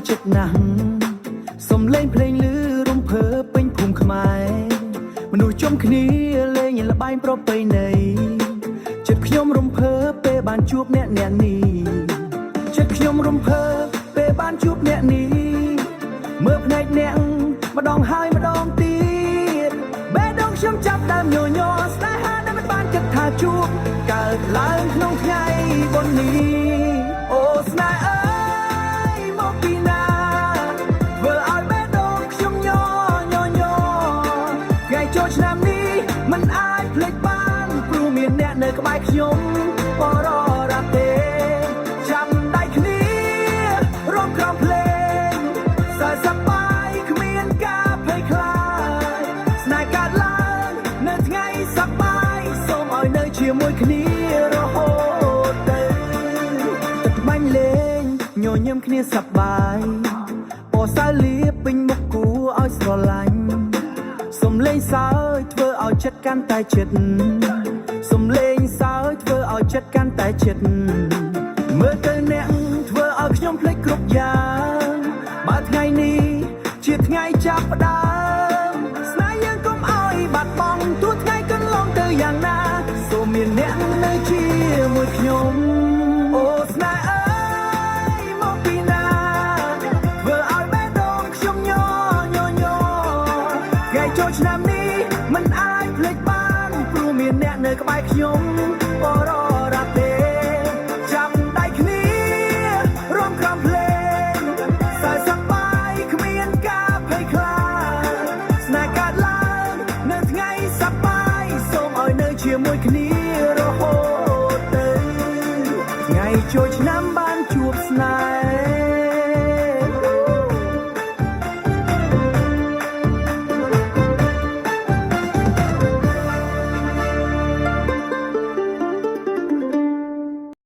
ចិត្តណាស់សំឡេងភ្លេងលឺរំភើពេញភូមិខ្មែរមនុស្សជុំគ្នាលេងល្បែងប្រពៃណីចិត្តខ្ញុំរំភើពេលបានជួបអ្នកនេះចិត្តខ្ញុំរំភើពេលបានជួបអ្នកនេះមើលភ្នែកអ្នកម្ដងហើយម្ដងទៀតបេះដូងខ្ញុំចាប់ដើមញញ័រស្នេហាដែលមិនបានគិតថាជួបកើតឡើងក្នុងថ្ងៃបុណ្យនេះអូស្នេហ៍អើយមកពីណាធ្វើឲ្យបេះដូងខ្ញុំញញ័រថ្ងៃចូលឆ្នាំនេះមិនអាចភ្លេចបានព្រោះមានអ្នកនៅក្បែរខ្ញុំបររ៉ាទេចាំដៃគ្នារំក្រំភ្លេងសើសប្បាយគ្មានការភ័យខ្លាចស្នេហ៍កើតឡើងនៅថ្ងៃសប្បាយសូមឲ្យនៅជាមួយគ្នារហូតទៅទឹកបាញ់លេងញញឹមគ្នាសប្បាយពណ៌សើលាពេញមុខគួរឲ្យស្រឡាញ់សំលេងសើចធ្វើឲ្យចិត្តកាន់តែជិតសំលេងសើចធ្វើឲ្យចិត្តកាន់តែជិតមើលទៅអ្នកធ្វើឲ្យខ្ញុំភ្លេចគ្រប់យ៉ាងបើថ្ងៃនេះជាថ្ងៃចាប់ផ្ដើមស្នេហ៍យើងកុំឲ្យបាត់បង់ទោះថ្ងៃកន្លងទៅយ៉ាងណាសូមមានអ្នកនៅជាមួយខ្ញុំអូស្នេហ៍អើយមកពីណាធ្វើឲ្យបេះដូងខ្ញុំញញ័រថ្ងៃចូលឆ្នាំនេះមិនអាចភ្លេចបានព្រោះមានអ្នកនៅក្បែរខ្ញុំបររ៉ាទេចាំដៃគ្នារំក្រំភ្លេងសើសប្បាយគ្មានការភ័យខ្លាចស្នេហ៍កើតឡើងនៅថ្ងៃសប្បាយសូមឲ្យនៅជាមួយគ្នារហូតទៅថ្ងៃចូលឆ្នាំបាន